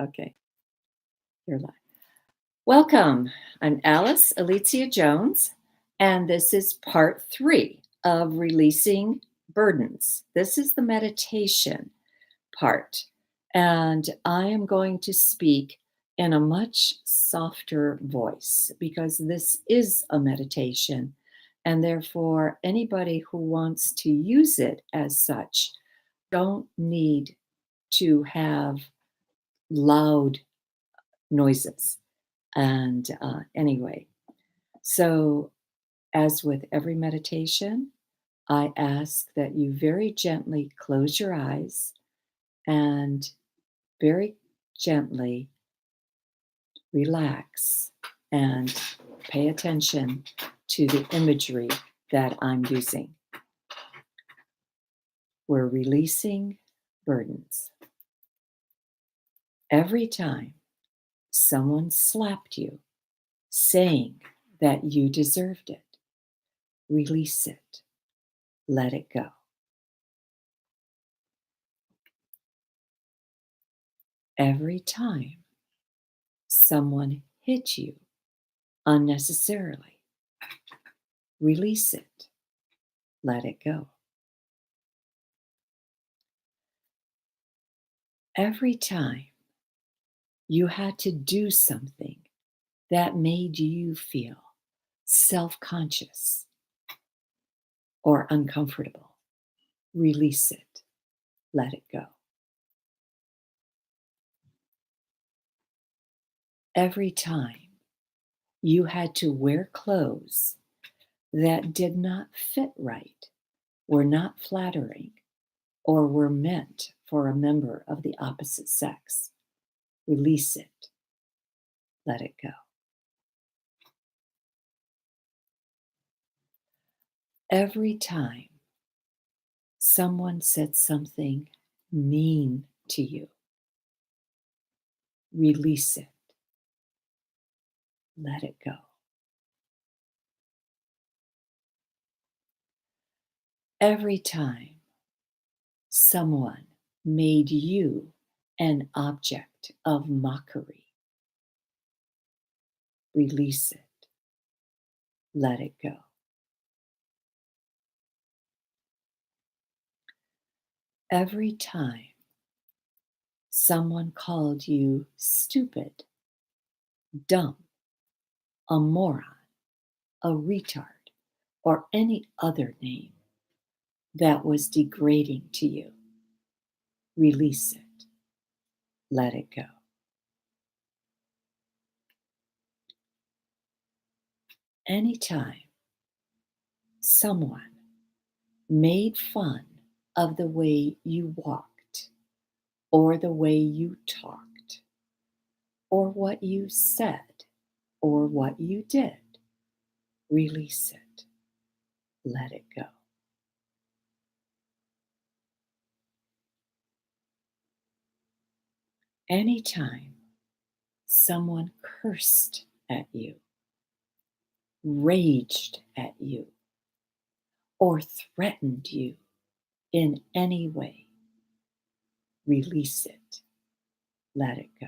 Okay, you're live. Welcome. I'm Alice Alicia Jones, and this is part 3 of releasing burdens. This is the meditation part, and I am going to speak in a much softer voice because this is a meditation, and therefore, anybody who wants to use it as such don't need to have loud noises. And anyway, so as with every meditation, I ask that you very gently close your eyes and very gently relax and pay attention to the imagery that I'm using. We're releasing burdens. Every time someone slapped you, saying that you deserved it, release it. Let it go. Every time someone hit you unnecessarily, release it. Let it go. Every time you had to do something that made you feel self-conscious or uncomfortable, release it. Let it go. Every time you had to wear clothes that did not fit right, were not flattering, or were meant for a member of the opposite sex, release it. Let it go. Every time someone said something mean to you, release it. Let it go. Every time someone made you an object of mockery, release it. Let it go. Every time someone called you stupid, dumb, a moron, a retard, or any other name that was degrading to you, release it. Let it go. Anytime someone made fun of the way you walked, or the way you talked, or what you said, or what you did, release it. Let it go. Anytime someone cursed at you, raged at you, or threatened you in any way, release it. Let it go.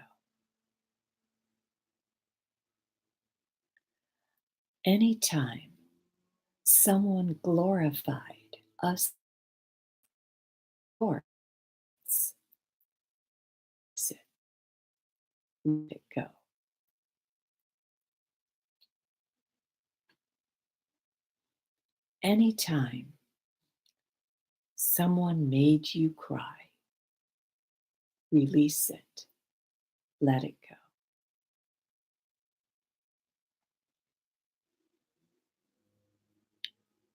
Anytime someone glorified us, or let it go. Anytime someone made you cry, release it. Let it go.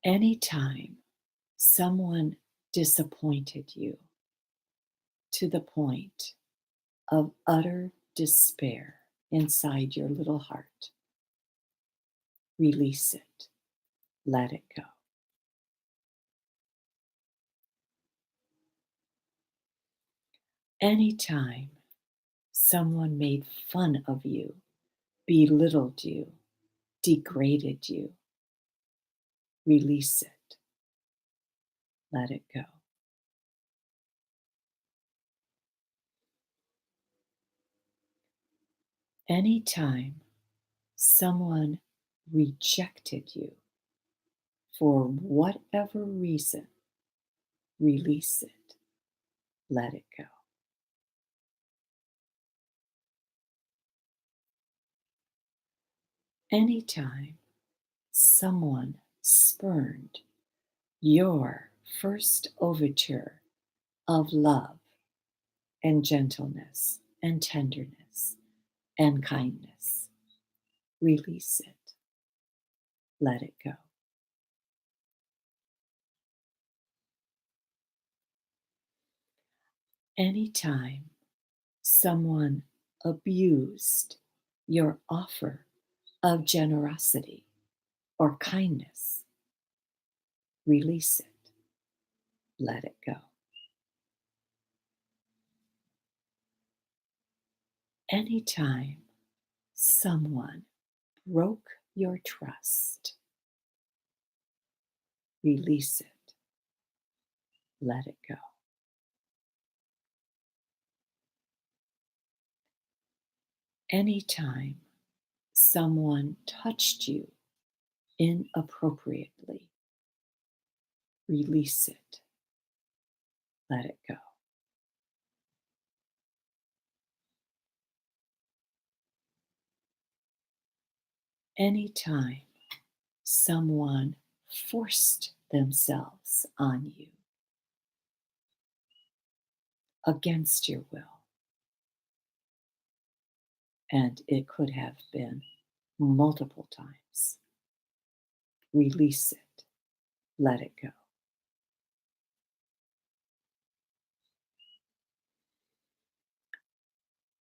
Anytime someone disappointed you to the point of utter despair inside your little heart, release it. Let it go. Anytime someone made fun of you, belittled you, degraded you, release it. Let it go. Anytime someone rejected you for whatever reason, release it, let it go. Anytime someone spurned your first overture of love and gentleness and tenderness and kindness, release it, let it go. Anytime someone abused your offer of generosity or kindness, release it, let it go. Anytime someone broke your trust, release it, let it go. Anytime someone touched you inappropriately, release it, let it go. Anytime someone forced themselves on you against your will, and it could have been multiple times, release it, let it go.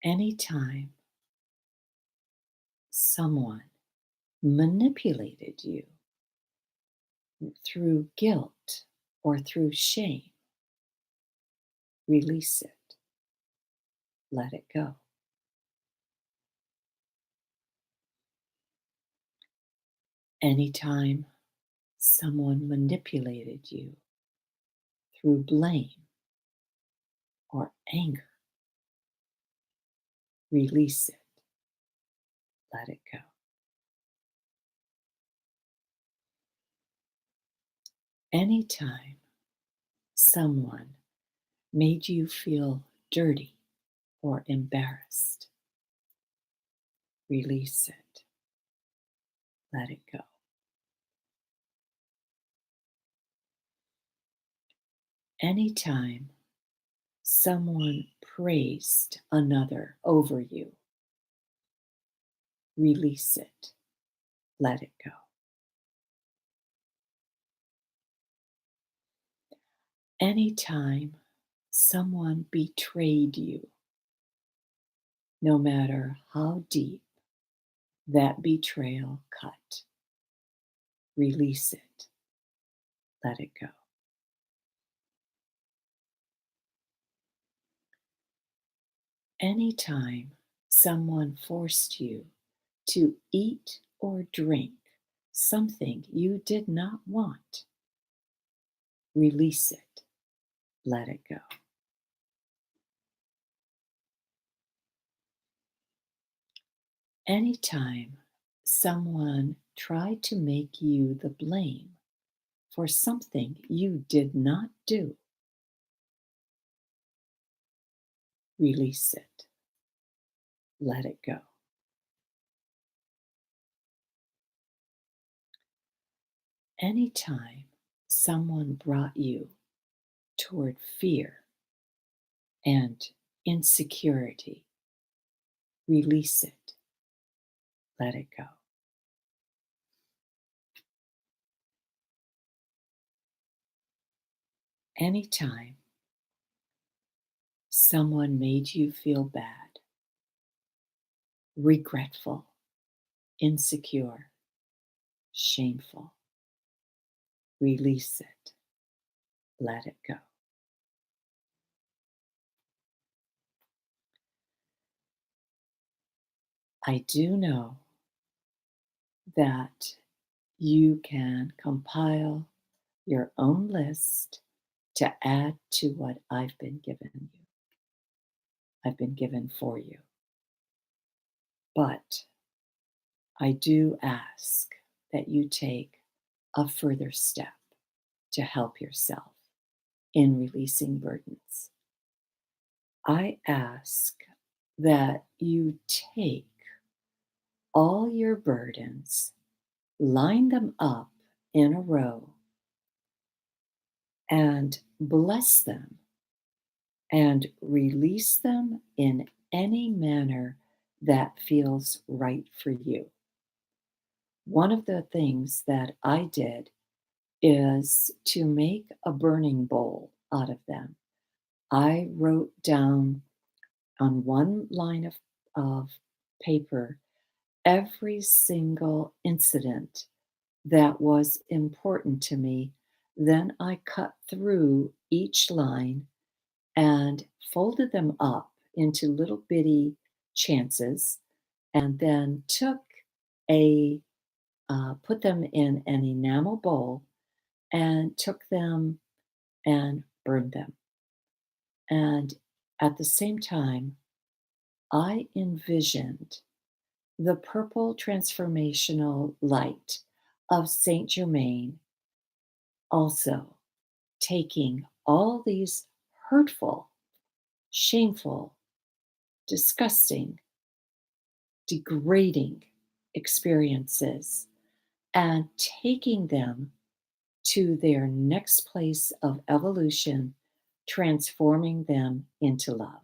Anytime someone manipulated you through guilt or through shame, release it, let it go. Anytime someone manipulated you through blame or anger, release it, let it go. Anytime someone made you feel dirty or embarrassed, release it, let it go. Anytime someone praised another over you, release it, let it go. Anytime someone betrayed you, no matter how deep that betrayal cut, release it, let it go. Anytime someone forced you to eat or drink something you did not want, release it, let it go. Anytime someone tried to make you the blame for something you did not do, release it, let it go. Anytime someone brought you toward fear and insecurity, release it, let it go. Anytime someone made you feel bad, regretful, insecure, shameful, release it, let it go. I do know that you can compile your own list to add to what I've been given you. I've been given for you. But I do ask that you take a further step to help yourself in releasing burdens. I ask that you take all your burdens, line them up in a row, and bless them and release them in any manner that feels right for you. One of the things that I did is to make a burning bowl out of them. I wrote down on one line of paper every single incident that was important to me. Then I cut through each line and folded them up into little bitty chances, and then took a put them in an enamel bowl and took them and burned them. And at the same time, I envisioned the purple transformational light of Saint Germain also taking all these hurtful, shameful, disgusting, degrading experiences and taking them to their next place of evolution, transforming them into love.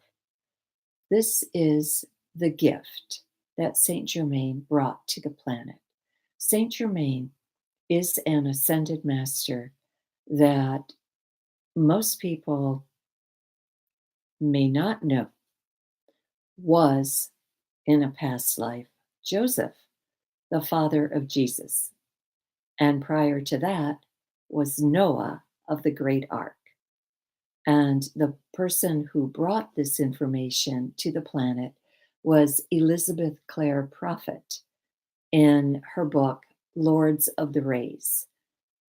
This is the gift that Saint Germain brought to the planet. Saint Germain is an ascended master that most people may not know was in a past life Joseph, the father of Jesus. And prior to that was Noah of the great ark. And the person who brought this information to the planet was Elizabeth Clare Prophet in her book, Lords of the Rays.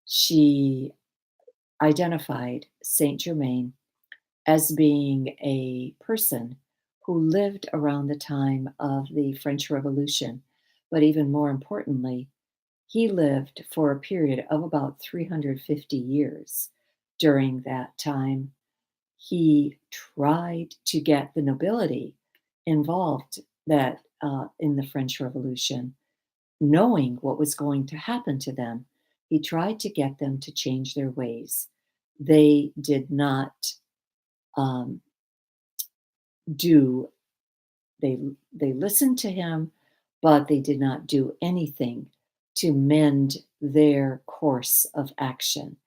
She identified Saint Germain as being a person who lived around the time of the French Revolution, but even more importantly, he lived for a period of about 350 years. During that time, he tried to get the nobility involved that in the French Revolution, knowing what was going to happen to them. He tried to get them to change their ways. They did not um, do they listened to him, but they did not do anything to mend their course of action.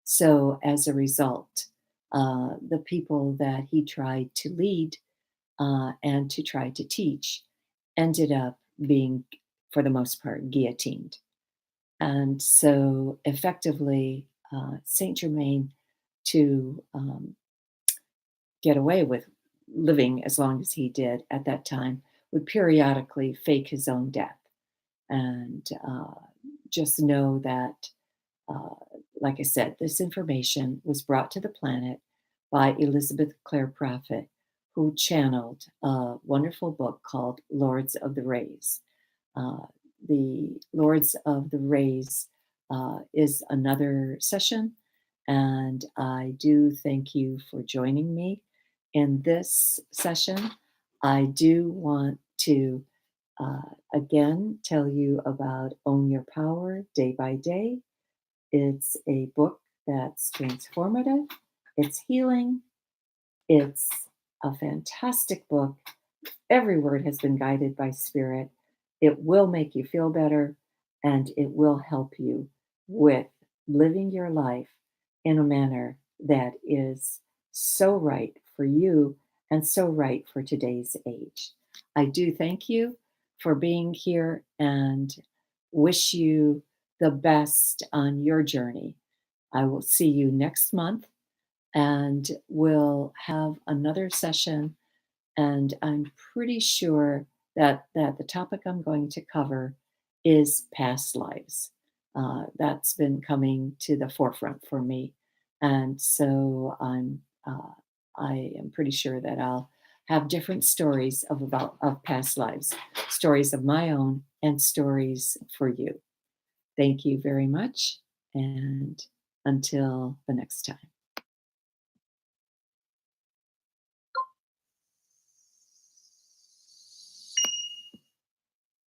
So as a result, the people that he tried to lead and to try to teach ended up being, for the most part, guillotined. And so effectively, Saint Germain, to get away with living as long as he did at that time, would periodically fake his own death. And just know that, uh, like I said, this information was brought to the planet by Elizabeth Clare Prophet, who channeled a wonderful book called Lords of the Rays. Uh, the Lords of the Rays is another session, and I do thank you for joining me in this session. I do want to again tell you about Own Your Power Day by Day. It's a book that's transformative, it's healing, it's a fantastic book. Every word has been guided by spirit. It will make you feel better and it will help you with living your life in a manner that is so right for you and so right for today's age. I do thank you for being here and wish you the best on your journey. I will see you next month and we'll have another session, and I'm pretty sure that the topic I'm going to cover is past lives. That's been coming to the forefront for me, and so I am pretty sure that I'll have different stories of past lives, stories of my own and stories for you. Thank you very much, and until the next time.